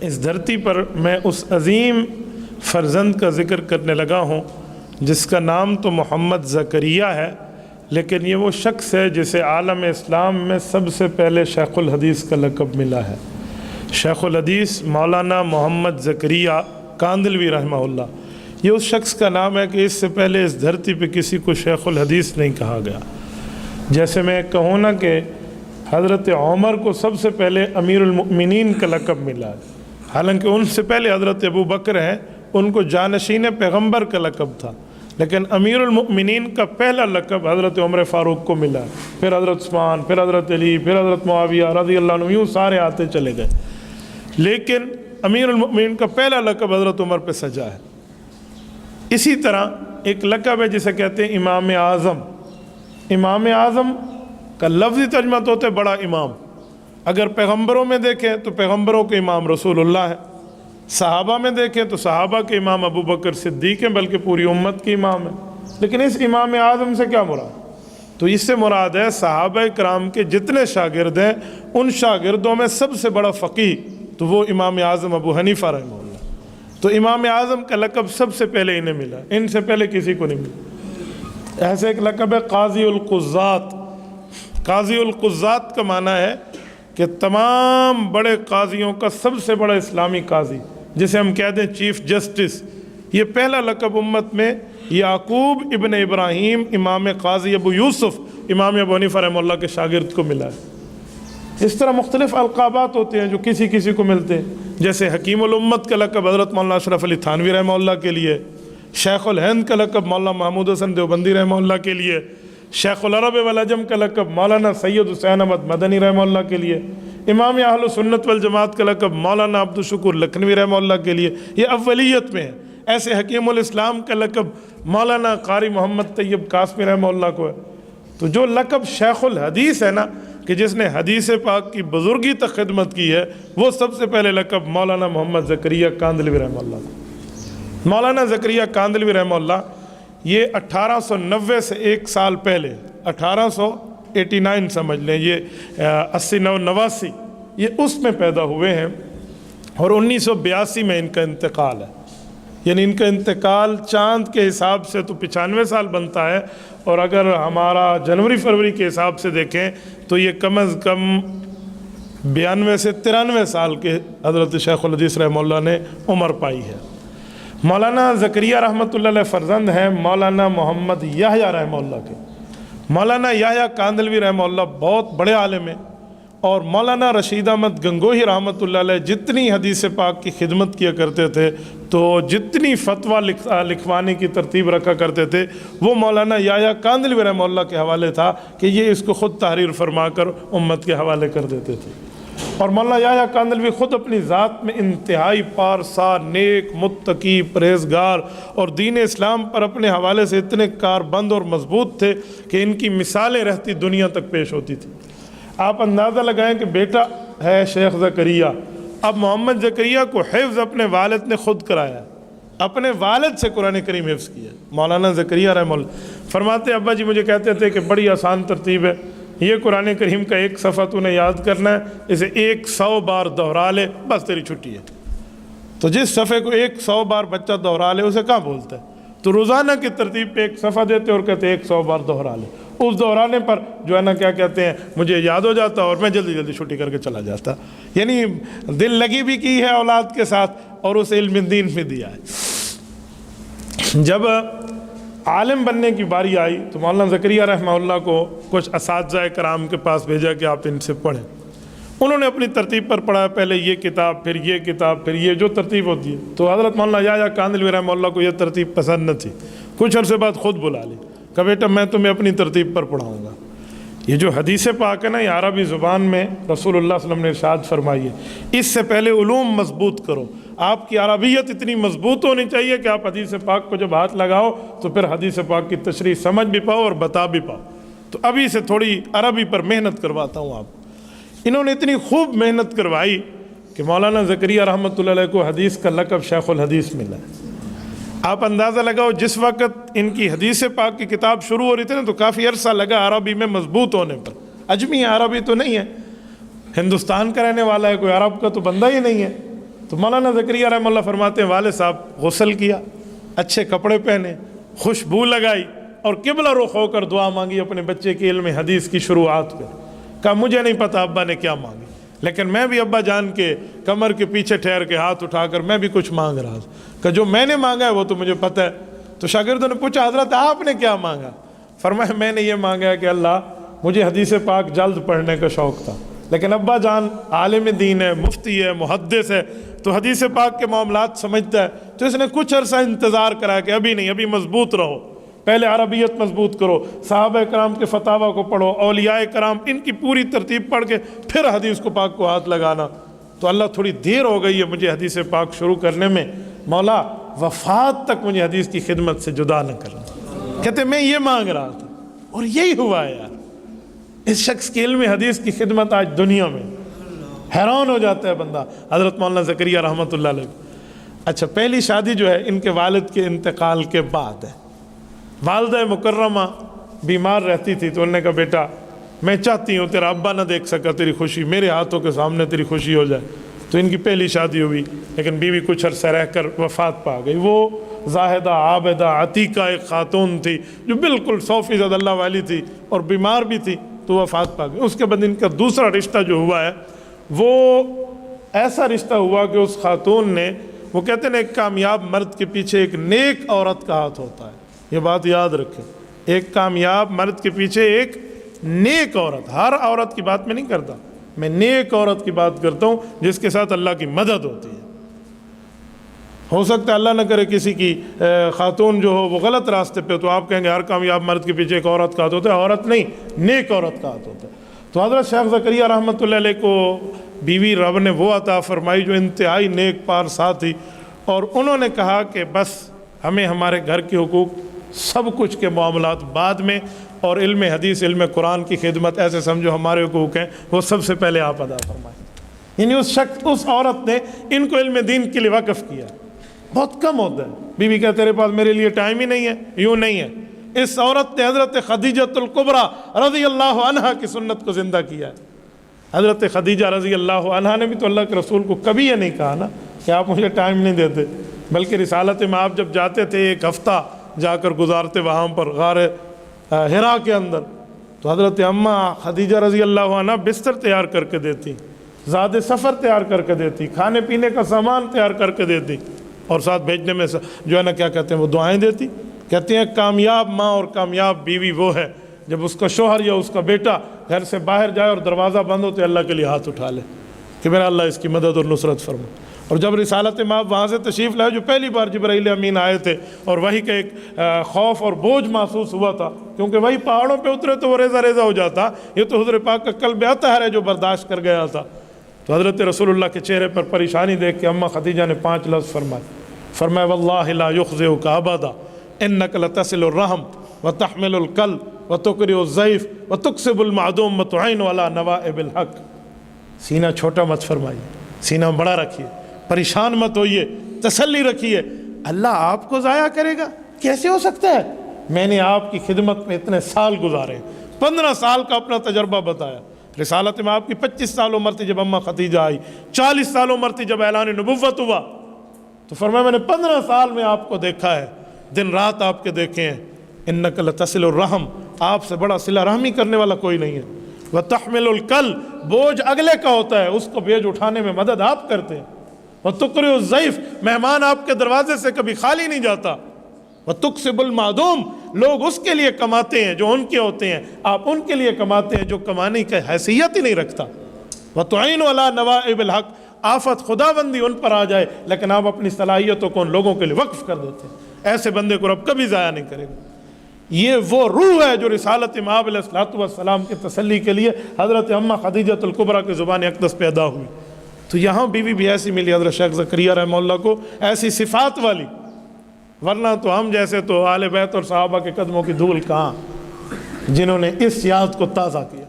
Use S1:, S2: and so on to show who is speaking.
S1: اس دھرتی پر میں اس عظیم فرزند کا ذکر کرنے لگا ہوں جس کا نام تو محمد زکریا ہے، لیکن یہ وہ شخص ہے جسے عالم اسلام میں سب سے پہلے شیخ الحدیث کا لقب ملا ہے۔ شیخ الحدیث مولانا محمد زکریا کاندلوی رحمہ اللہ، یہ اس شخص کا نام ہے کہ اس سے پہلے اس دھرتی پہ کسی کو شیخ الحدیث نہیں کہا گیا۔ جیسے میں کہوں نا کہ حضرت عمر کو سب سے پہلے امیر المؤمنین کا لقب ملا ہے، حالانکہ ان سے پہلے حضرت ابو بکر ہیں، ان کو جانشین پیغمبر کا لقب تھا، لیکن امیر المؤمنین کا پہلا لقب حضرت عمر فاروق کو ملا، پھر حضرت عثمان، پھر حضرت علی، پھر حضرت معاویہ رضی اللہ عنہ، یوں سارے آتے چلے گئے، لیکن امیر المؤمنین کا پہلا لقب حضرت عمر پہ سجا ہے۔ اسی طرح ایک لقب ہے جسے کہتے ہیں امام اعظم۔ امام اعظم کا لفظی ترجمہ تو ہوتا ہے بڑا امام۔ اگر پیغمبروں میں دیکھیں تو پیغمبروں کے امام رسول اللہ ہے، صحابہ میں دیکھیں تو صحابہ کے امام ابو بکر صدیق ہیں، بلکہ پوری امت کے امام ہیں۔ لیکن اس امام اعظم سے کیا مراد؟ تو اس سے مراد ہے صحابہ کرام کے جتنے شاگرد ہیں ان شاگردوں میں سب سے بڑا فقیہ تو وہ امام اعظم ابو حنیفہ رحمہ اللہ۔ تو امام اعظم کا لقب سب سے پہلے انہیں ملا، ان سے پہلے کسی کو نہیں ملا۔ ایسے ایک لقب ہے قاضی القضات۔ قاضی القضات کا معنی ہے کہ تمام بڑے قاضیوں کا سب سے بڑا اسلامی قاضی، جسے ہم کہتے ہیں چیف جسٹس۔ یہ پہلا لقب امت میں یعقوب ابن ابراہیم امام قاضی ابو یوسف امام ابو حنیفہ رحمہ اللہ کے شاگرد کو ملا ہے۔ اس طرح مختلف القابات ہوتے ہیں جو کسی کسی کو ملتے ہیں، جیسے حکیم الامت کا لقب حضرت مولانا اشرف علی تھانوی رحمہ اللہ کے لیے، شیخ الہند کا لقب مولانا محمود حسن دیوبندی رحمہ اللہ کے لیے، شیخ العرب والعجم کا لقب مولانا سید حسین احمد مدنی رحمہ اللہ کے لیے، امام اہل سنت والجماعت کا لقب مولانا عبدالشکور لکھنوی رحمہ اللہ کے لیے، یہ اولیت میں ہے۔ ایسے حکیم الاسلام کا لقب مولانا قاری محمد طیب قاسمی رحمہ اللہ کو ہے۔ تو جو لقب شیخ الحدیث ہے نا، کہ جس نے حدیث پاک کی بزرگی تک خدمت کی ہے، وہ سب سے پہلے لقب مولانا محمد زکریا کاندلوی رحمہ اللہ۔ مولانا زکریا کاندلوی رحمہ اللہ یہ 1890 سے ایک سال پہلے 1889 سمجھ لیں، یہ 89 یہ اس میں پیدا ہوئے ہیں، اور 1982 میں ان کا انتقال ہے۔ یعنی ان کا انتقال چاند کے حساب سے تو 95 سال بنتا ہے، اور اگر ہمارا جنوری فروری کے حساب سے دیکھیں تو یہ کم از کم 92 سے 93 سال کے حضرت شیخ الحدیث رحمہ اللہ نے عمر پائی ہے۔ مولانا زکریا رحمۃ اللہ علیہ فرزند ہیں مولانا محمد یحییٰ رحمہ اللہ کے۔ مولانا یحییٰ کاندلوی رحمہ اللہ بہت بڑے عالم ہیں، اور مولانا رشید احمد گنگوہی رحمۃ اللہ علیہ جتنی حدیث پاک کی خدمت کیا کرتے تھے، تو جتنی فتویٰ لکھوانے کی ترتیب رکھا کرتے تھے، وہ مولانا یحییٰ کاندلوی رحمہ اللہ کے حوالے تھا کہ یہ اس کو خود تحریر فرما کر امت کے حوالے کر دیتے تھے۔ اور مولانا یحییٰ کاندلوی خود اپنی ذات میں انتہائی پارسا، نیک، متقی، پرہیزگار، اور دین اسلام پر اپنے حوالے سے اتنے کاربند اور مضبوط تھے کہ ان کی مثالیں رہتی دنیا تک پیش ہوتی تھی۔ آپ اندازہ لگائیں کہ بیٹا ہے شیخ زکریا، اب محمد زکریا کو حفظ اپنے والد نے خود کرایا، اپنے والد سے قرآن کریم حفظ کیا۔ مولانا زکریا رحمہ اللہ فرماتے ابا جی مجھے کہتے تھے کہ بڑی آسان ترتیب ہے، یہ قرآن کریم کا ایک صفحہ تو نے یاد کرنا ہے، اسے 100 بار دہرا لے، بس تیری چھٹی ہے۔ تو جس صفحے کو 100 بار بچہ دہرا لے اسے کہاں بولتا ہے؟ تو روزانہ کی ترتیب پہ ایک صفحہ دیتے اور کہتے 100 بار دہرا لے۔ اس دہرانے پر جو ہے نا کیا کہتے ہیں مجھے یاد ہو جاتا اور میں جلدی جلدی چھٹی کر کے چلا جاتا۔ یعنی دل لگی بھی کی ہے اولاد کے ساتھ، اور اسے علم دین بھی دیا ہے۔ جب عالم بننے کی باری آئی تو مولانا زکریا رحمہ اللہ کو کچھ اساتذہ کرام کے پاس بھیجا کہ آپ ان سے پڑھیں۔ انہوں نے اپنی ترتیب پر پڑھا، پہلے یہ کتاب، پھر یہ کتاب، پھر یہ جو ترتیب ہوتی ہے۔ تو حضرت مولانا یحییٰ کاندلوی رحمہ اللہ کو یہ ترتیب پسند نہ تھی، کچھ عرصے بعد خود بلا لی کہ بیٹا میں تمہیں اپنی ترتیب پر پڑھاؤں گا۔ یہ جو حدیث پاک ہے نا، یہ عربی زبان میں رسول اللہ صلی اللہ علیہ وسلم نے ارشاد فرمائی ہے، اس سے پہلے علوم مضبوط کرو۔ آپ کی عربیت اتنی مضبوط ہونی چاہیے کہ آپ حدیث پاک کو جب ہاتھ لگاؤ تو پھر حدیث پاک کی تشریح سمجھ بھی پاؤ اور بتا بھی پاؤ۔ تو ابھی سے تھوڑی عربی پر محنت کرواتا ہوں آپ۔ انہوں نے اتنی خوب محنت کروائی کہ مولانا زکریا رحمۃ اللہ علیہ کو حدیث کا لقب شیخ الحدیث ملا ہے۔ آپ اندازہ لگاؤ جس وقت ان کی حدیث پاک کی کتاب شروع ہو رہی تھی نا، تو کافی عرصہ لگا عربی میں مضبوط ہونے پر۔ اجمی عربی تو نہیں ہے، ہندوستان کا رہنے والا ہے، کوئی عرب کا تو بندہ ہی نہیں ہے۔ تو مولانا زکریا رحمہ اللہ فرماتے ہیں والد صاحب غسل کیا، اچھے کپڑے پہنے، خوشبو لگائی اور قبلہ رخ ہو کر دعا مانگی اپنے بچے کے علم حدیث کی شروعات پہ. کہا مجھے نہیں پتا ابا نے کیا مانگی، لیکن میں بھی ابا جان کے کمر کے پیچھے ٹھہر کے ہاتھ اٹھا کر میں بھی کچھ مانگ رہا تھا. کہ جو میں نے مانگا ہے وہ تو مجھے پتہ ہے. تو شاگردوں نے پوچھا حضرت آپ نے کیا مانگا؟ فرمایا میں نے یہ مانگا ہے کہ اللہ مجھے حدیث پاک جلد پڑھنے کا شوق تھا، لیکن ابا جان عالم دین ہے، مفتی ہے، محدث ہے، تو حدیث پاک کے معاملات سمجھتا ہے، تو اس نے کچھ عرصہ انتظار کرا کہ ابھی نہیں، ابھی مضبوط رہو، پہلے عربیت مضبوط کرو، صحابہ کرام کے فتاوی کو پڑھو، اولیاء کرام ان کی پوری ترتیب پڑھ کے پھر حدیث کو پاک کو ہاتھ لگانا. تو اللہ تھوڑی دیر ہو گئی ہے مجھے حدیث پاک شروع کرنے میں، مولا وفات تک مجھے حدیث کی خدمت سے جدا نہ کرنا. کہتے میں یہ مانگ رہا تھا اور یہی ہوا ہے. یار اس شخص کی علم حدیث کی خدمت آج دنیا میں، حیران ہو جاتا ہے بندہ. حضرت مولانا زکریا رحمۃ اللہ علیہ. اچھا پہلی شادی جو ہے ان کے والد کے انتقال کے بعد ہے. والدہ مکرمہ بیمار رہتی تھی تو انہوں نے کہا بیٹا میں چاہتی ہوں تیرا ابا نہ دیکھ سکا تیری خوشی، میرے ہاتھوں کے سامنے تیری خوشی ہو جائے. تو ان کی پہلی شادی ہوئی، لیکن بیوی کچھ عرصہ رہ کر وفات پا گئی. وہ زاہدہ عابدہ عتیقہ ایک خاتون تھی جو بالکل 100% اللہ والی تھی اور بیمار بھی تھی، تو وفات پا گئی. اس کے بعد ان کا دوسرا رشتہ جو ہوا ہے وہ ایسا رشتہ ہوا کہ اس خاتون نے، وہ کہتے ہیں ایک کامیاب مرد کے پیچھے ایک نیک عورت کا ہاتھ ہوتا ہے. یہ بات یاد رکھیں، ایک کامیاب مرد کے پیچھے ایک نیک عورت. ہر عورت کی بات میں نہیں کرتا، میں نیک عورت کی بات کرتا ہوں جس کے ساتھ اللہ کی مدد ہوتی ہے. ہو سکتا ہے اللہ نہ کرے کسی کی خاتون جو ہو وہ غلط راستے پہ، تو آپ کہیں گے ہر کامیاب مرد کے پیچھے ایک عورت کا ہاتھ ہوتا ہے. عورت نہیں، نیک عورت کا ہاتھ ہوتا ہے. تو حضرت شیخ زکریا رحمۃ اللہ علیہ کو بیوی رب نے وہ عطا فرمائی جو انتہائی نیک پارسا تھی، اور انہوں نے کہا کہ بس ہمیں ہمارے گھر کے حقوق سب کچھ کے معاملات بعد میں، اور علم حدیث علم قرآن کی خدمت ایسے سمجھو ہمارے حقوق ہیں وہ سب سے پہلے آپ ادا فرمائیں. یعنی اس عورت نے ان کو علم دین کے لیے وقف کیا. بہت کم ہوتا ہے بیوی کہ تیرے پاس میرے لیے ٹائم ہی نہیں ہے. یوں نہیں ہے، اس عورت نے حضرت خدیجۃ الکبریٰ رضی اللہ عنہا کی سنت کو زندہ کیا ہے. حضرت خدیجہ رضی اللہ عنہا نے بھی تو اللہ کے رسول کو کبھی یہ نہیں کہا نا کہ آپ مجھے ٹائم نہیں دیتے، بلکہ رسالت میں آپ جب جاتے تھے ایک ہفتہ جا کر گزارتے وہاں پر غار حرا کے اندر، تو حضرت اماں خدیجہ رضی اللہ عنہ بستر تیار کر کے دیتی، زاد سفر تیار کر کے دیتی، کھانے پینے کا سامان تیار کر کے دیتی، اور ساتھ بھیجنے میں جو ہے نا کیا کہتے ہیں وہ دعائیں دیتی. کہتے ہیں کامیاب ماں اور کامیاب بیوی وہ ہے جب اس کا شوہر یا اس کا بیٹا گھر سے باہر جائے اور دروازہ بند ہو تو اللہ کے لیے ہاتھ اٹھا لے کہ میرا اللہ اس کی مدد اور نصرت فرما. اور جب رسالت مآب وہاں سے تشریف لائے جو پہلی بار جبرائیل امین آئے تھے، اور وہی کا ایک خوف اور بوجھ محسوس ہوا تھا، کیونکہ وہی پہاڑوں پہ اترے تو وہ ریزہ ریزہ ہو جاتا. یہ تو حضور پاک کا قلب اطہر ہے جو برداشت کر گیا تھا. تو حضرت رسول اللہ کے چہرے پر پریشانی دیکھ کے اماں خدیجہ نے 5 لفظ فرمایا واللہ لا یخزئک ابدا انک لتصل الرحم وتحمل الکلب وتقری الضیف وتکسب المعدوم وتعین علی نوائب الحق. سینہ چھوٹا مت فرمائیے، سینہ بڑا رکھیے، پریشان مت ہوئیے، تسلی رکھیے. اللہ آپ کو ضائع کرے گا؟ کیسے ہو سکتا ہے؟ میں نے آپ کی خدمت میں اتنے سال گزارے، 15 سال کا اپنا تجربہ بتایا. رسالت میں آپ کی 25 سال عمر تھی جب اماں خدیجہ آئی، 40 سال عمر تھی جب اعلان نبوت ہوا. تو فرمایا میں نے 15 سال میں آپ کو دیکھا ہے، دن رات آپ کے دیکھے ہیں. انک لتصل الرحم، آپ سے بڑا صلہ رحمی کرنے والا کوئی نہیں ہے. وتحمل الکلب، بوجھ اگلے کا ہوتا ہے، اس کو بوجھ اٹھانے میں مدد آپ کرتے ہیں. وتقری الضیف، مہمان آپ کے دروازے سے کبھی خالی نہیں جاتا. وتکسب المعدوم، لوگ اس کے لیے کماتے ہیں جو ان کے ہوتے ہیں، آپ ان کے لیے کماتے ہیں جو کمانے کی حیثیت ہی نہیں رکھتا. وتعین علی نوائب الحق، آفت خدا بندی ان پر آ جائے لیکن آپ اپنی صلاحیتوں کو ان لوگوں کے لیے وقف کر دیتے ہیں. ایسے بندے کو رب کبھی ضائع نہیں کرے گا. یہ وہ روح ہے جو رسالت مآب علیہ الصلوۃ والسلام کی تسلی کے لیے حضرت اماں خدیجۃ الکبریٰ کی زبان اقدس پیدا ہوئی. تو یہاں بیوی بھی ایسی ملی حضرت شیخ زکریا رحمہ اللہ کو، ایسی صفات والی. ورنہ تو ہم جیسے تو آل بیت اور صحابہ کے قدموں کی دھول کہاں، جنہوں نے اس یاد کو تازہ کیا.